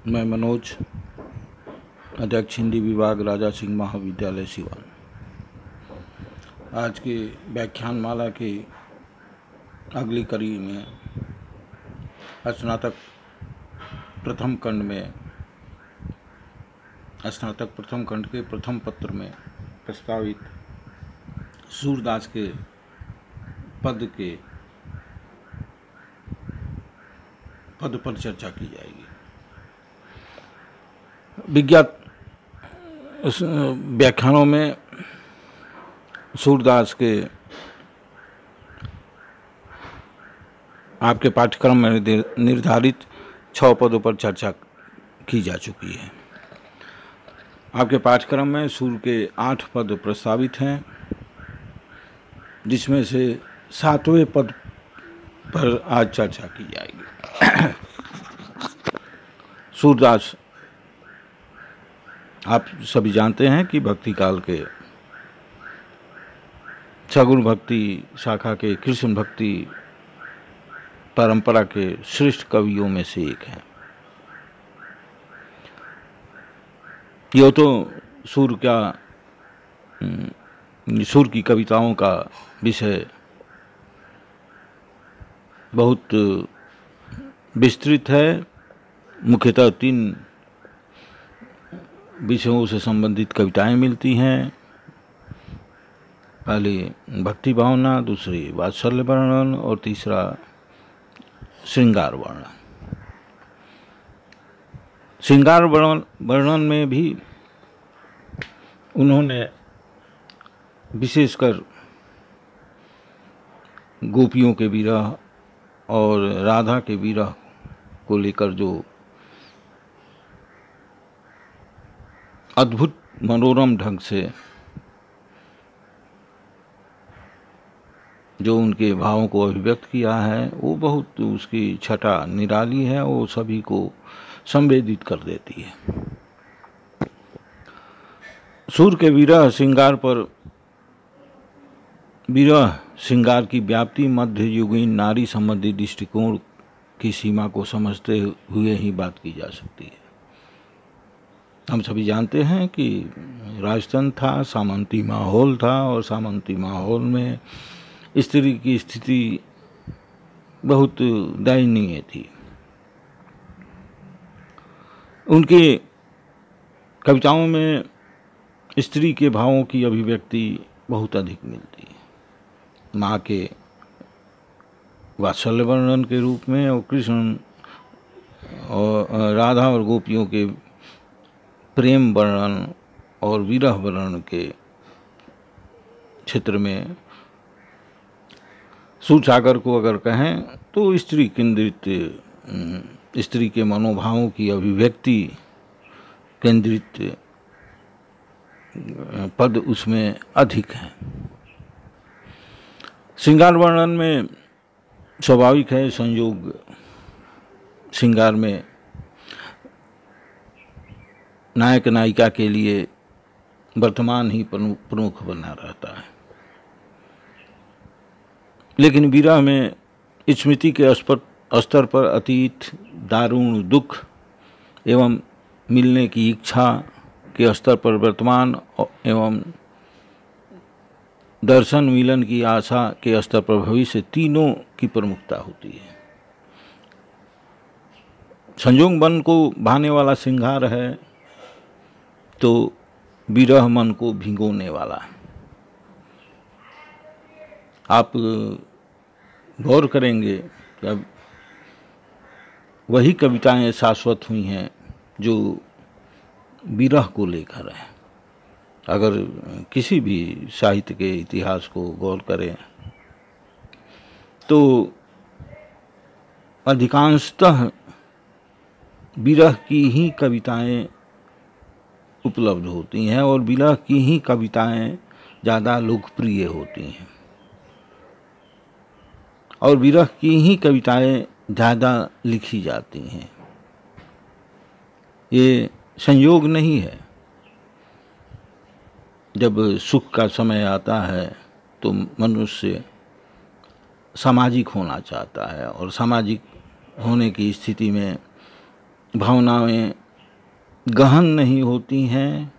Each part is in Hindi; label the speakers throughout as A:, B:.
A: मैं मनोज, अध्यक्ष हिंदी विभाग, राजा सिंह महाविद्यालय सिवान। आज के व्याख्यान माला के अगली कड़ी में स्नातक प्रथम खंड के प्रथम पत्र में प्रस्तावित सूरदास के पद पर चर्चा की जाएगी। विज्ञात व्याख्यानों में सूरदास के आपके पाठ्यक्रम में निर्धारित 6 पदों पर चर्चा की जा चुकी है। आपके पाठ्यक्रम में सूर के 8 पद प्रस्तावित हैं, जिसमें से 7वें पद पर आज चर्चा की जाएगी। सूरदास आप सभी जानते हैं कि भक्ति काल के सगुण भक्ति शाखा के कृष्ण भक्ति परंपरा के श्रेष्ठ कवियों में से एक हैं। यह तो सूर की कविताओं का विषय बहुत विस्तृत है। मुख्यतः 3 विषयों से संबंधित कविताएं मिलती हैं। पहली भक्ति भावना, दूसरी वात्सल्य वर्णन और तीसरा श्रृंगार वर्णन। श्रृंगार वर्णन में भी उन्होंने विशेषकर गोपियों के विरह और राधा के विरह को लेकर जो अद्भुत मनोरम ढंग से जो उनके भावों को अभिव्यक्त किया है, वो बहुत उसकी छटा निराली है, वो सभी को संवेदित कर देती है। सूर के विरह श्रृंगार की व्याप्ति मध्य युगीन नारी संबंधी दृष्टिकोण की सीमा को समझते हुए ही बात की जा सकती है। हम सभी जानते हैं कि राजतंत्र था, सामंती माहौल था, और सामंती माहौल में स्त्री की स्थिति बहुत दयनीय थी। उनकी कविताओं में स्त्री के भावों की अभिव्यक्ति बहुत अधिक मिलती है। माँ के वात्सल्य वर्णन के रूप में और कृष्ण और राधा और गोपियों के प्रेम वर्णन और विरह वर्णन के क्षेत्र में सूरसागर को अगर कहें तो स्त्री केंद्रित, स्त्री के मनोभावों की अभिव्यक्ति केंद्रित पद उसमें अधिक हैं। श्रृंगार वर्णन में स्वाभाविक है संयोग श्रृंगार में नायक नायिका के लिए वर्तमान ही प्रमुख बना रहता है, लेकिन विरह में स्मृति के स्तर पर अतीत, दारुण दुख एवं मिलने की इच्छा के स्तर पर वर्तमान एवं दर्शन मिलन की आशा के स्तर पर भविष्य, तीनों की प्रमुखता होती है। संयोग मन को भाने वाला श्रृंगार है तो विरह मन को भिगोने वाला। आप गौर करेंगे कि अब वही कविताएं शाश्वत हुई हैं जो विरह को लेकर है। अगर किसी भी साहित्य के इतिहास को गौर करें तो अधिकांशतः विरह की ही कविताएं उपलब्ध होती हैं और विरह की ही कविताएं ज़्यादा लोकप्रिय होती हैं और विरह की ही कविताएं ज़्यादा लिखी जाती हैं। ये संयोग नहीं है। जब सुख का समय आता है तो मनुष्य सामाजिक होना चाहता है और सामाजिक होने की स्थिति में भावनाएं गहन नहीं होती हैं,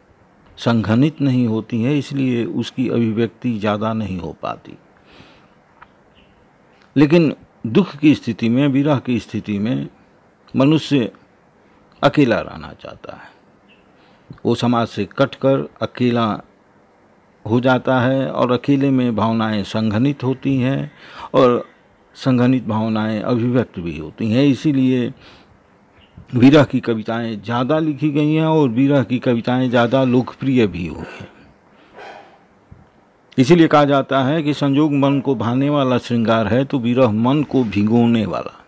A: संघनित नहीं होती हैं, इसलिए उसकी अभिव्यक्ति ज़्यादा नहीं हो पाती। लेकिन दुख की स्थिति में, विरह की स्थिति में मनुष्य अकेला रहना चाहता है। वो समाज से कटकर अकेला हो जाता है और अकेले में भावनाएं संघनित होती हैं और संघनित भावनाएं अभिव्यक्त भी होती हैं। इसीलिए विरह की कविताएं ज़्यादा लिखी गई हैं और विरह की कविताएं ज़्यादा लोकप्रिय भी हुई हैं। इसीलिए कहा जाता है कि संयोग मन को भाने वाला श्रृंगार है तो विरह मन को भिगोने वाला।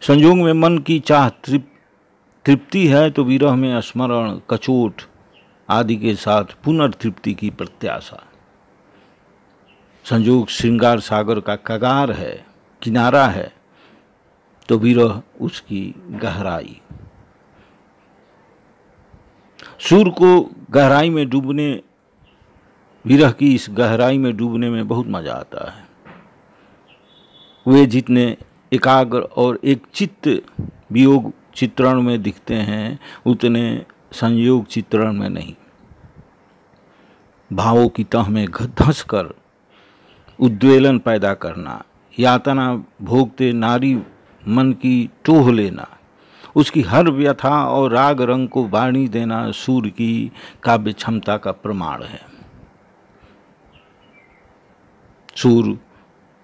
A: संयोग में मन की चाह तृप्ति है तो विरह में स्मरण, कचोट आदि के साथ पुनर्तृप्ति की प्रत्याशा। संयोग श्रृंगार सागर का कगार है, किनारा है, तो विरह उसकी गहराई। सूर्य को गहराई में डूबने, विरह की इस गहराई में डूबने में बहुत मजा आता है। वे जितने एकाग्र और एक चित्त वियोग चित्रण में दिखते हैं उतने संयोग चित्रण में नहीं। भावों की तह में धंस कर उद्वेलन पैदा करना, यातना भोगते नारी मन की टोह लेना, उसकी हर व्यथा और राग रंग को वाणी देना सूर्य की काव्य क्षमता का प्रमाण है। सूर्य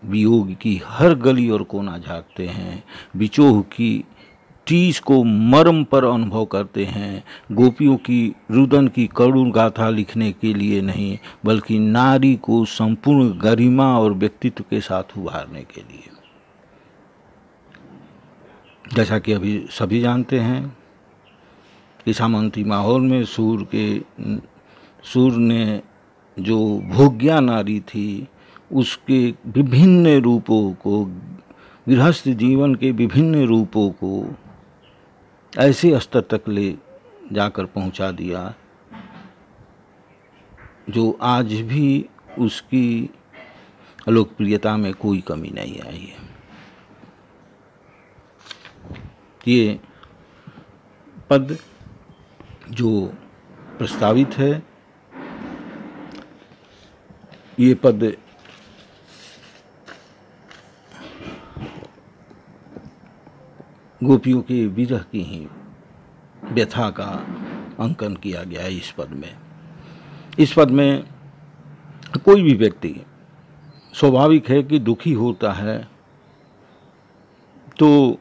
A: वियोग की हर गली और कोना झांकते हैं, विचोह की टीस को मर्म पर अनुभव करते हैं, गोपियों की रुदन की करुण गाथा लिखने के लिए नहीं बल्कि नारी को संपूर्ण गरिमा और व्यक्तित्व के साथ उभारने के लिए। जैसा कि अभी सभी जानते हैं कि सामंती माहौल में सूर्य ने जो भोग्या नारी थी उसके विभिन्न रूपों को, गृहस्थ जीवन के विभिन्न रूपों को ऐसे स्तर तक ले जाकर पहुंचा दिया जो आज भी उसकी लोकप्रियता में कोई कमी नहीं आई है। ये पद जो प्रस्तावित है, ये पद गोपियों के विरह की ही व्यथा का अंकन किया गया है इस पद में। इस पद में कोई भी व्यक्ति स्वाभाविक है कि दुखी होता है तो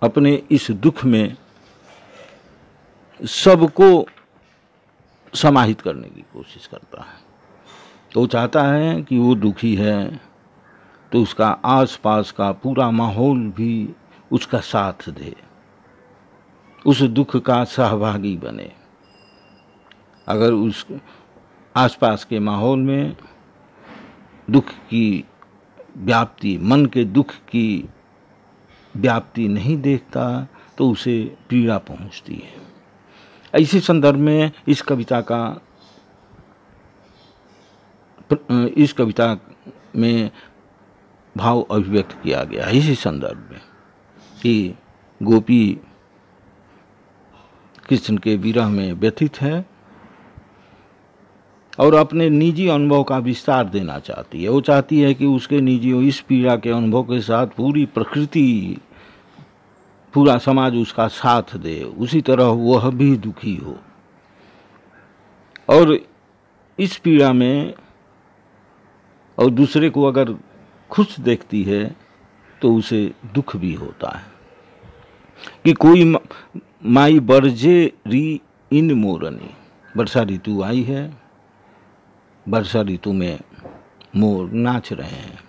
A: अपने इस दुख में सबको समाहित करने की कोशिश करता है। तो चाहता है कि वो दुखी है तो उसका आसपास का पूरा माहौल भी उसका साथ दे, उस दुख का सहभागी बने। अगर उस आसपास के माहौल में दुख की व्याप्ति, मन के दुख की व्याप्ति नहीं देखता तो उसे पीड़ा पहुंचती है। इसी संदर्भ में इस कविता में भाव अभिव्यक्त किया गया है। इसी संदर्भ में कि गोपी कृष्ण के विरह में व्यथित है और अपने निजी अनुभव का विस्तार देना चाहती है। वो चाहती है कि उसके निजी इस पीड़ा के अनुभव के साथ पूरी प्रकृति, पूरा समाज उसका साथ दे, उसी तरह वह भी दुखी हो। और इस पीड़ा में और दूसरे को अगर खुश देखती है तो उसे दुख भी होता है कि कोई माई बरजे री इन मोरनी। वर्षा ऋतु आई है, वर्षा ऋतु में मोर नाच रहे हैं,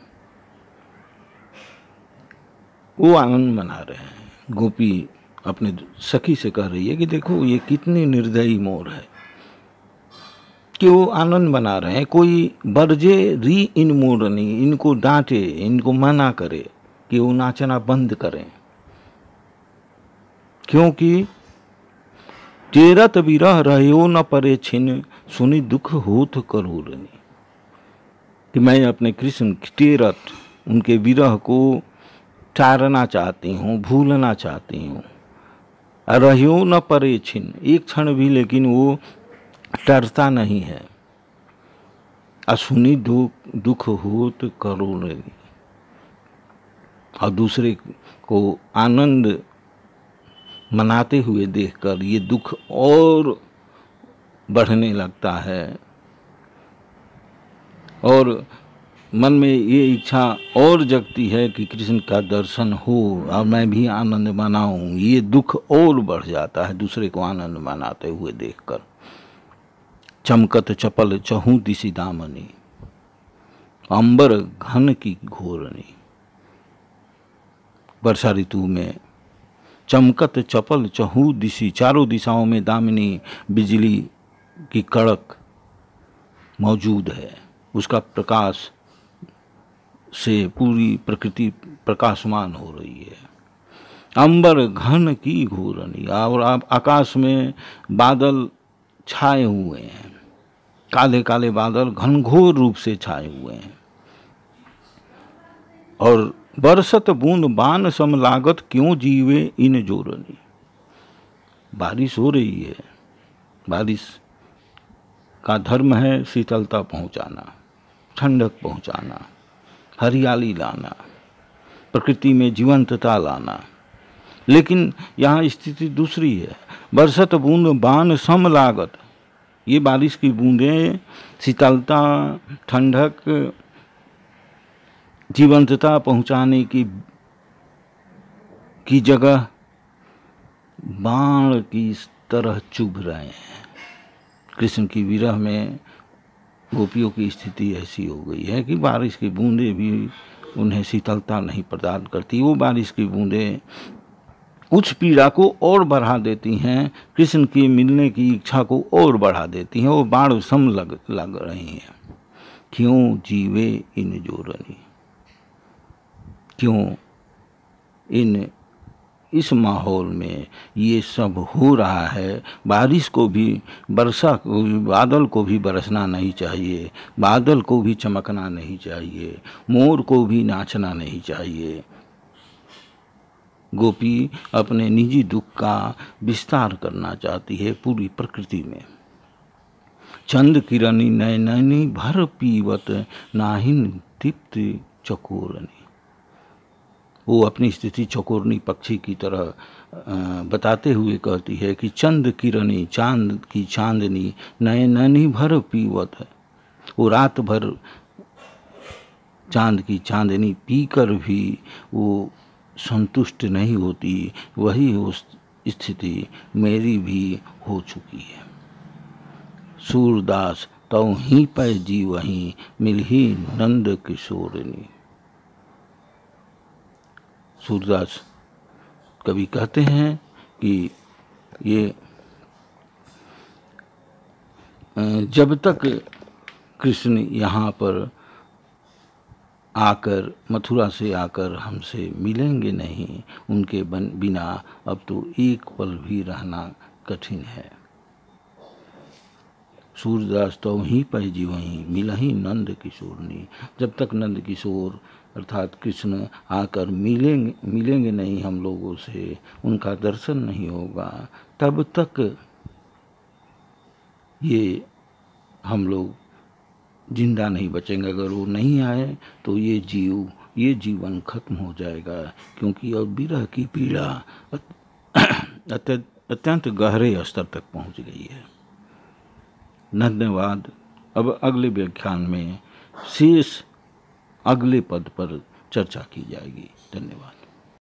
A: वो आनंद मना रहे हैं। गोपी अपने सखी से कह रही है कि देखो ये कितनी निर्दयी मोर है कि वो आनंद मना रहे हैं। कोई बरजे री इन मोरनी, इनको डांटे, इनको मना करे कि वो नाचना बंद करें, क्योंकि टेरत विरह रहो न परे छिन, सुनी दुख होत करोरनी। कि मैं अपने कृष्ण टेरत, उनके विरह को टारना चाहती हूँ, भूलना चाहती हूँ। रह्यो न परे छिन, एक क्षण भी लेकिन वो टरता नहीं है। असुनी दुख होत करुण, और दूसरे को आनंद मनाते हुए देखकर ये दुख और बढ़ने लगता है और मन में ये इच्छा और जगती है कि कृष्ण का दर्शन हो और मैं भी आनंद मनाऊं। ये दुख और बढ़ जाता है दूसरे को आनंद मनाते हुए देखकर। चमकत चपल चहु दिशि दामनी, अंबर घन की घोरनी। वर्षा ऋतु में चमकत चपल चहु दिशि, चारों दिशाओं में दामिनी बिजली की कड़क मौजूद है। उसका प्रकाश से पूरी प्रकृति प्रकाशमान हो रही है। अंबर घन की घोरनी, और अब आकाश में बादल छाए हुए हैं, काले काले बादल घनघोर रूप से छाए हुए हैं। और बरसत बूंद बान सम लागत, क्यों जीवे इन जोरनी। बारिश हो रही है, बारिश का धर्म है शीतलता पहुंचाना, ठंडक पहुंचाना, हरियाली लाना, प्रकृति में जीवंतता लाना। लेकिन यहाँ स्थिति दूसरी है। बरसत बूंद बान सम लागत, ये बारिश की बूंदें शीतलता, ठंडक, जीवंतता पहुंचाने की जगह बाण की तरह चुभ रहे हैं। कृष्ण की विरह में गोपियों की स्थिति ऐसी हो गई है कि बारिश की बूंदें भी उन्हें शीतलता नहीं प्रदान करती। वो बारिश की बूंदें उस पीड़ा को और बढ़ा देती हैं, कृष्ण की मिलने की इच्छा को और बढ़ा देती हैं। वो बाण सम लग रही हैं। क्यों जीवे इन जोरनी, क्यों इस माहौल में ये सब हो रहा है। बारिश को भी, वर्षा को भी, बादल को भी बरसना नहीं चाहिए, बादल को भी चमकना नहीं चाहिए, मोर को भी नाचना नहीं चाहिए। गोपी अपने निजी दुख का विस्तार करना चाहती है पूरी प्रकृति में। चंद किरणी नयननी भर पीवत, नाहिन दीप्त चकोरनी। वो अपनी स्थिति चकोरनी पक्षी की तरह बताते हुए कहती है कि चंद किरणी, चांद की चांदनी, नयननी भर पीवत है। वो रात भर चांद की चांदनी पीकर भी वो संतुष्ट नहीं होती। वही उस स्थिति मेरी भी हो चुकी है। सूरदास तौ ही पै जी वहीं, मिलही नंद किशोरनी। सूरदास कवि कहते हैं कि ये जब तक कृष्ण यहाँ पर आकर, मथुरा से आकर हमसे मिलेंगे नहीं, उनके बिना अब तो एक पल भी रहना कठिन है। सूरदास तो ही पै जी वहीं, मिलही नंद किशोरनी। जब तक नंद किशोर अर्थात कृष्ण आकर मिलेंगे नहीं हम लोगों से, उनका दर्शन नहीं होगा, तब तक ये हम लोग जिंदा नहीं बचेंगे। अगर वो नहीं आए तो ये जीवन खत्म हो जाएगा, क्योंकि अब विरह की पीड़ा अत्यंत गहरे स्तर तक पहुंच गई है। धन्यवाद। अब अगले व्याख्यान में शेष अगले पद पर चर्चा की जाएगी। धन्यवाद।